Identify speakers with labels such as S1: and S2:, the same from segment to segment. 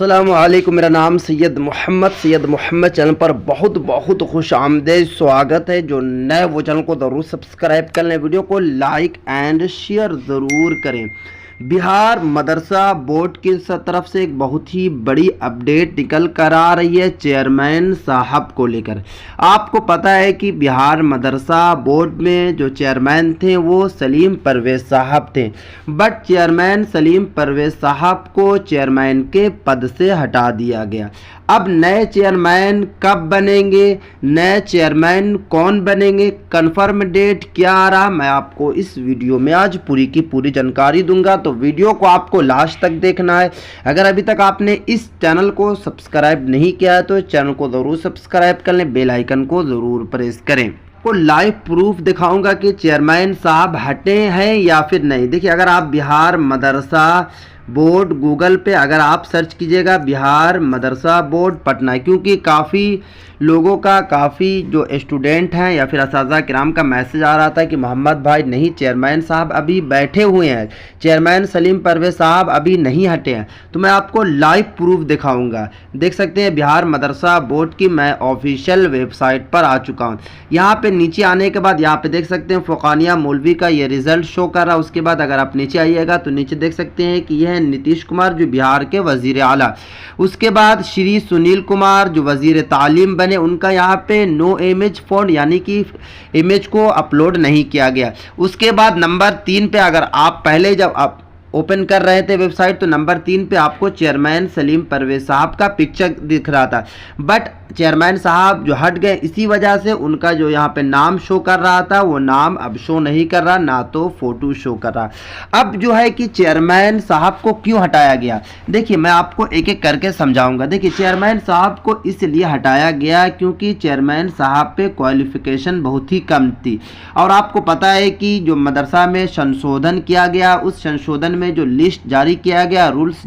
S1: अस्सलामुअलैकुम। मेरा नाम सैयद मोहम्मद चैनल पर बहुत बहुत खुश आमदेद स्वागत है। जो नए वो चैनल को ज़रूर सब्सक्राइब कर लें, वीडियो को लाइक एंड शेयर ज़रूर करें। बिहार मदरसा बोर्ड की तरफ से एक बहुत ही बड़ी अपडेट निकल कर आ रही है चेयरमैन साहब को लेकर। आपको पता है कि बिहार मदरसा बोर्ड में जो चेयरमैन थे वो सलीम परवेज़ साहब थे, बट चेयरमैन सलीम परवेज़ साहब को चेयरमैन के पद से हटा दिया गया। अब नए चेयरमैन कब बनेंगे, नए चेयरमैन कौन बनेंगे, कंफर्म डेट क्या आ रहा, मैं आपको इस वीडियो में आज पूरी की पूरी जानकारी दूंगा। तो वीडियो को आपको लास्ट तक देखना है। अगर अभी तक आपने इस चैनल को सब्सक्राइब नहीं किया है तो चैनल को ज़रूर सब्सक्राइब कर लें, बेल आइकन को ज़रूर प्रेस करें। को लाइव प्रूफ दिखाऊंगा कि चेयरमैन साहब हटे हैं या फिर नहीं। देखिए, अगर आप बिहार मदरसा बोर्ड गूगल पे अगर आप सर्च कीजिएगा बिहार मदरसा बोर्ड पटना, क्योंकि काफ़ी लोगों का, काफ़ी जो स्टूडेंट हैं या फिर असातिज़ा किराम का मैसेज आ रहा था कि मोहम्मद भाई नहीं, चेयरमैन साहब अभी बैठे हुए हैं, चेयरमैन सलीम परवेज़ साहब अभी नहीं हटे हैं। तो मैं आपको लाइव प्रूफ दिखाऊंगा। देख सकते हैं बिहार मदरसा बोर्ड की मैं ऑफिशियल वेबसाइट पर आ चुका हूँ। यहाँ पे नीचे आने के बाद यहाँ पे देख सकते हैं फ़ुक़ानिया मौलवी का ये रिज़ल्ट शो कर रहा है। उसके बाद अगर आप नीचे आइएगा तो नीचे देख सकते हैं कि यह नीतीश कुमार जो बिहार के वज़ीर आला, उसके बाद श्री सुनील कुमार जो वज़ीर तालीम बने, उनका यहाँ पे नो इमेज फ़ॉन्ट यानी कि इमेज को अपलोड नहीं किया गया। उसके बाद नंबर 3 पे अगर आप पहले जब आप ओपन कर रहे थे वेबसाइट तो नंबर 3 पे आपको चेयरमैन सलीम परवेज़ साहब का पिक्चर दिख रहा था, बट चेयरमैन साहब जो हट गए इसी वजह से उनका जो यहाँ पे नाम शो कर रहा था वो नाम अब शो नहीं कर रहा, ना तो फोटो शो कर रहा। अब जो है कि चेयरमैन साहब को क्यों हटाया गया, देखिए मैं आपको एक एक करके समझाऊंगा। देखिए, चेयरमैन साहब को इसलिए हटाया गया क्योंकि चेयरमैन साहब पे क्वालिफिकेशन बहुत ही कम थी। और आपको पता है कि जो मदरसा में संशोधन किया गया, उस संशोधन में जो लिस्ट जारी किया गया, रूल्स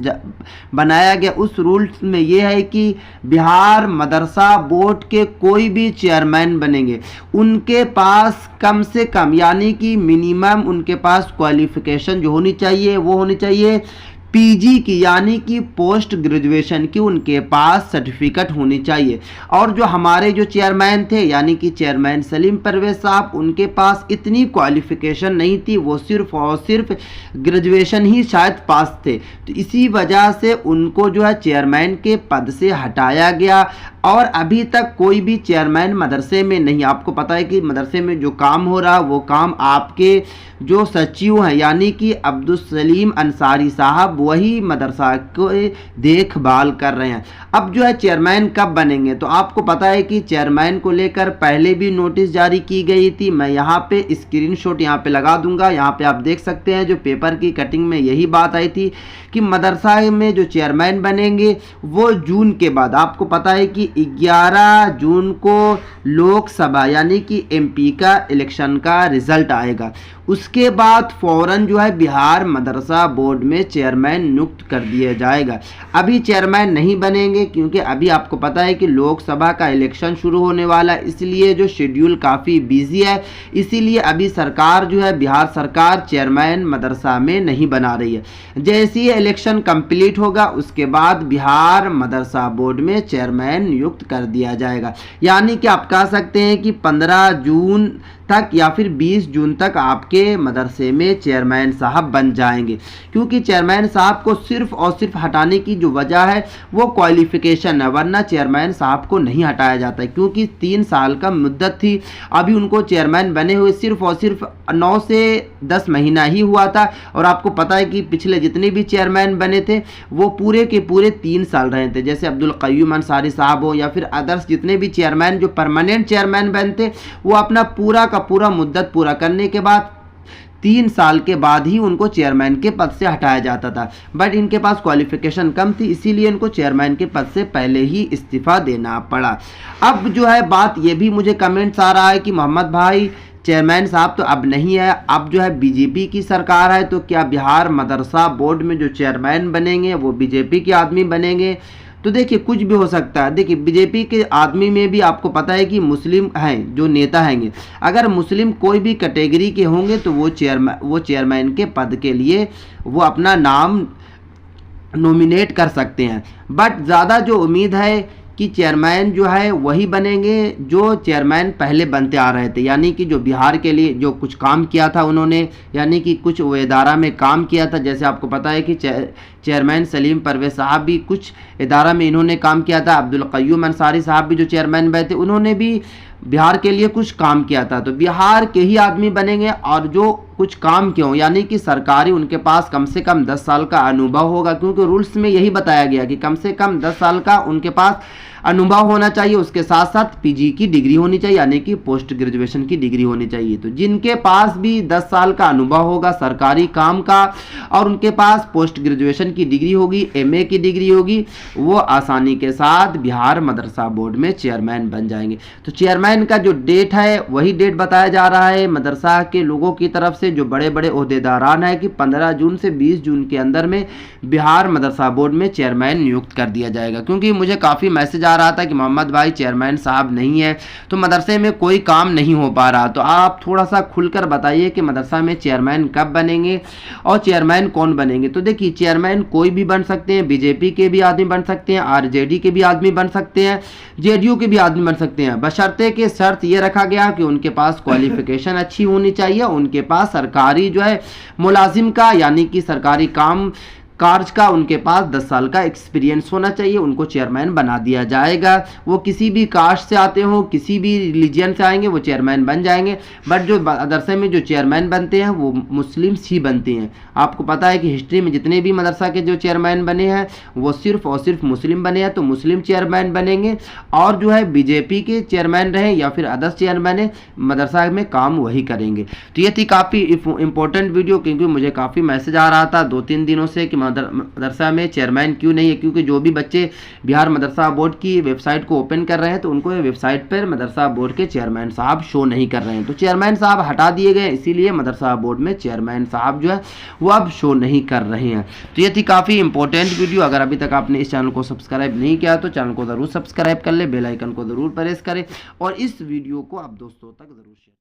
S1: बनाया गया, उस रूल्स में ये है कि बिहार मदरसा बोर्ड के कोई भी चेयरमैन बनेंगे उनके पास कम से कम यानी कि मिनिमम उनके पास क्वालिफिकेशन जो होनी चाहिए वो होनी चाहिए पीजी की, यानी कि पोस्ट ग्रेजुएशन की उनके पास सर्टिफिकेट होनी चाहिए। और जो हमारे जो चेयरमैन थे यानी कि चेयरमैन सलीम परवेज़ साहब, उनके पास इतनी क्वालिफिकेशन नहीं थी, वो सिर्फ और सिर्फ ग्रेजुएशन ही शायद पास थे। तो इसी वजह से उनको जो है चेयरमैन के पद से हटाया गया। और अभी तक कोई भी चेयरमैन मदरसे में नहीं। आपको पता है कि मदरसे में जो काम हो रहा वो काम आपके जो सचिव हैं यानी कि अब्दुल सलीम अंसारी साहब वही मदरसा को देखभाल कर रहे हैं। अब जो है चेयरमैन कब बनेंगे, तो आपको पता है कि चेयरमैन को लेकर पहले भी नोटिस जारी की गई थी। मैं यहाँ पे स्क्रीनशॉट यहाँ पे लगा दूंगा। यहाँ पे आप देख सकते हैं जो पेपर की कटिंग में यही बात आई थी कि मदरसा में जो चेयरमैन बनेंगे वो जून के बाद, आपको पता है कि 11 जून को लोकसभा यानी कि एमपी का इलेक्शन का रिजल्ट आएगा। उसके बाद फौरन जो है बिहार मदरसा बोर्ड में चेयरमैन नियुक्त कर दिया जाएगा। अभी चेयरमैन नहीं बनेंगे क्योंकि अभी आपको पता है कि लोकसभा का इलेक्शन शुरू होने वाला है, इसलिए जो शेड्यूल काफ़ी बिजी है, इसीलिए अभी सरकार जो है बिहार सरकार चेयरमैन मदरसा में नहीं बना रही है। जैसे ही इलेक्शन कंप्लीट होगा उसके बाद बिहार मदरसा बोर्ड में चेयरमैन नियुक्त कर दिया जाएगा। यानी कि आप कह सकते हैं कि 15 जून तक या फिर 20 जून तक आपके मदरसे में चेयरमैन साहब बन जाएंगे। क्योंकि चेयरमैन साहब को सिर्फ और सिर्फ हटाने की जो वजह है वो क्वालिफिकेशन है, वरना चेयरमैन साहब को नहीं हटाया जाता, क्योंकि 3 साल का मुद्दत थी। अभी उनको चेयरमैन बने हुए सिर्फ और सिर्फ 9 से 10 महीना ही हुआ था। और आपको पता है कि पिछले जितने भी चेयरमैन बने थे वो पूरे के पूरे 3 साल रहे थे, जैसे अब्दुल क़य्यूम अंसारी साहब हो या फिर अदर्स जितने भी चेयरमैन जो परमानेंट चेयरमैन बनते वो अपना पूरा का पूरा मुद्दत पूरा करने के बाद 3 साल के बाद ही उनको चेयरमैन के पद से हटाया जाता था। बट इनके पास क्वालिफिकेशन कम थी, इसीलिए इनको चेयरमैन के पद से पहले ही इस्तीफा देना पड़ा। अब जो है बात ये भी मुझे कमेंट्स आ रहा है कि मोहम्मद भाई चेयरमैन साहब तो अब नहीं है, अब जो है बीजेपी की सरकार है, तो क्या बिहार मदरसा बोर्ड में जो चेयरमैन बनेंगे वो बीजेपी के आदमी बनेंगे? तो देखिए कुछ भी हो सकता है। देखिए बीजेपी के आदमी में भी आपको पता है कि मुस्लिम हैं जो नेता हैंगे, अगर मुस्लिम कोई भी कैटेगरी के होंगे तो वो चेयरमैन के पद के लिए वो अपना नाम नॉमिनेट कर सकते हैं। बट ज़्यादा जो उम्मीद है कि चेयरमैन जो है वही बनेंगे जो चेयरमैन पहले बनते आ रहे थे, यानी कि जो बिहार के लिए जो कुछ काम किया था उन्होंने, यानी कि कुछ वो इदारा में काम किया था। जैसे आपको पता है कि चेयरमैन सलीम परवेज साहब भी कुछ इदारा में इन्होंने काम किया था। अब्दुल क़य्यूम अंसारी साहब भी जो चेयरमैन बने थे उन्होंने भी बिहार के लिए कुछ काम किया था। तो बिहार के ही आदमी बनेंगे और जो कुछ काम क्यों, यानी कि सरकारी उनके पास कम से कम 10 साल का अनुभव होगा, क्योंकि रूल्स में यही बताया गया कि कम से कम 10 साल का उनके पास अनुभव होना चाहिए। उसके साथ साथ पीजी की डिग्री होनी चाहिए, यानी कि पोस्ट ग्रेजुएशन की डिग्री होनी चाहिए। तो जिनके पास भी 10 साल का अनुभव होगा सरकारी काम का और उनके पास पोस्ट ग्रेजुएशन की डिग्री होगी, एमए की डिग्री होगी, वो आसानी के साथ बिहार मदरसा बोर्ड में चेयरमैन बन जाएंगे। तो चेयरमैन का जो डेट है वही डेट बताया जा रहा है मदरसा के लोगों की तरफ से, जो बड़े बड़े ओहदेदारान है, कि 15 जून से 20 जून के अंदर में बिहार मदरसा बोर्ड में चेयरमैन नियुक्त कर दिया जाएगा। क्योंकि मुझे काफ़ी मैसेज आ रहा था कि मोहम्मद भाई चेयरमैन साहब नहीं है तो मदरसे में कोई काम नहीं हो पा रहा, तो आप थोड़ा सा खुलकर बताइए कि मदरसा में चेयरमैन कब बनेंगे और चेयरमैन कौन बनेंगे। तो देखिए, चेयरमैन कोई भी बन सकते हैं, बीजेपी के भी आदमी बन सकते हैं, आरजेडी के भी आदमी बन सकते हैं, जेडीयू के भी आदमी बन सकते हैं, बशर्ते कि शर्त ये रखा गया कि उनके पास क्वालिफिकेशन अच्छी होनी चाहिए, उनके पास सरकारी जो है मुलाजिम का, यानी कि सरकारी काम कार्य का उनके पास 10 साल का एक्सपीरियंस होना चाहिए, उनको चेयरमैन बना दिया जाएगा। वो किसी भी कास्ट से आते हो, किसी भी रिलीजन से आएंगे, वो चेयरमैन बन जाएंगे। बट जो मदरसे में जो चेयरमैन बनते हैं वो मुस्लिम्स ही बनते हैं। आपको पता है कि हिस्ट्री में जितने भी मदरसा के जो चेयरमैन बने हैं वो सिर्फ और सिर्फ मुस्लिम बने हैं, तो मुस्लिम चेयरमैन बनेंगे। और जो है बीजेपी के चेयरमैन रहे या फिर अदर्स चेयरमैन है, मदरसा में काम वही करेंगे। तो ये थी काफ़ी इंपॉर्टेंट वीडियो, क्योंकि मुझे काफ़ी मैसेज आ रहा था 2-3 दिनों से कि मदरसा में चेयरमैन क्यों नहीं है। क्योंकि जो भी बच्चे बिहार मदरसा बोर्ड की वेबसाइट को ओपन कर रहे हैं तो उनको ये वेबसाइट पर मदरसा बोर्ड के चेयरमैन साहब शो नहीं कर रहे हैं। तो चेयरमैन साहब हटा दिए गए, इसीलिए मदरसा बोर्ड में चेयरमैन साहब जो है वो अब शो नहीं कर रहे हैं। तो ये थी काफ़ी इंपॉर्टेंट वीडियो। अगर अभी तक आपने इस चैनल को सब्सक्राइब नहीं किया तो चैनल को ज़रूर सब्सक्राइब कर ले, बेल आइकन को ज़रूर प्रेस करें और इस वीडियो को आप दोस्तों तक ज़रूर शेयर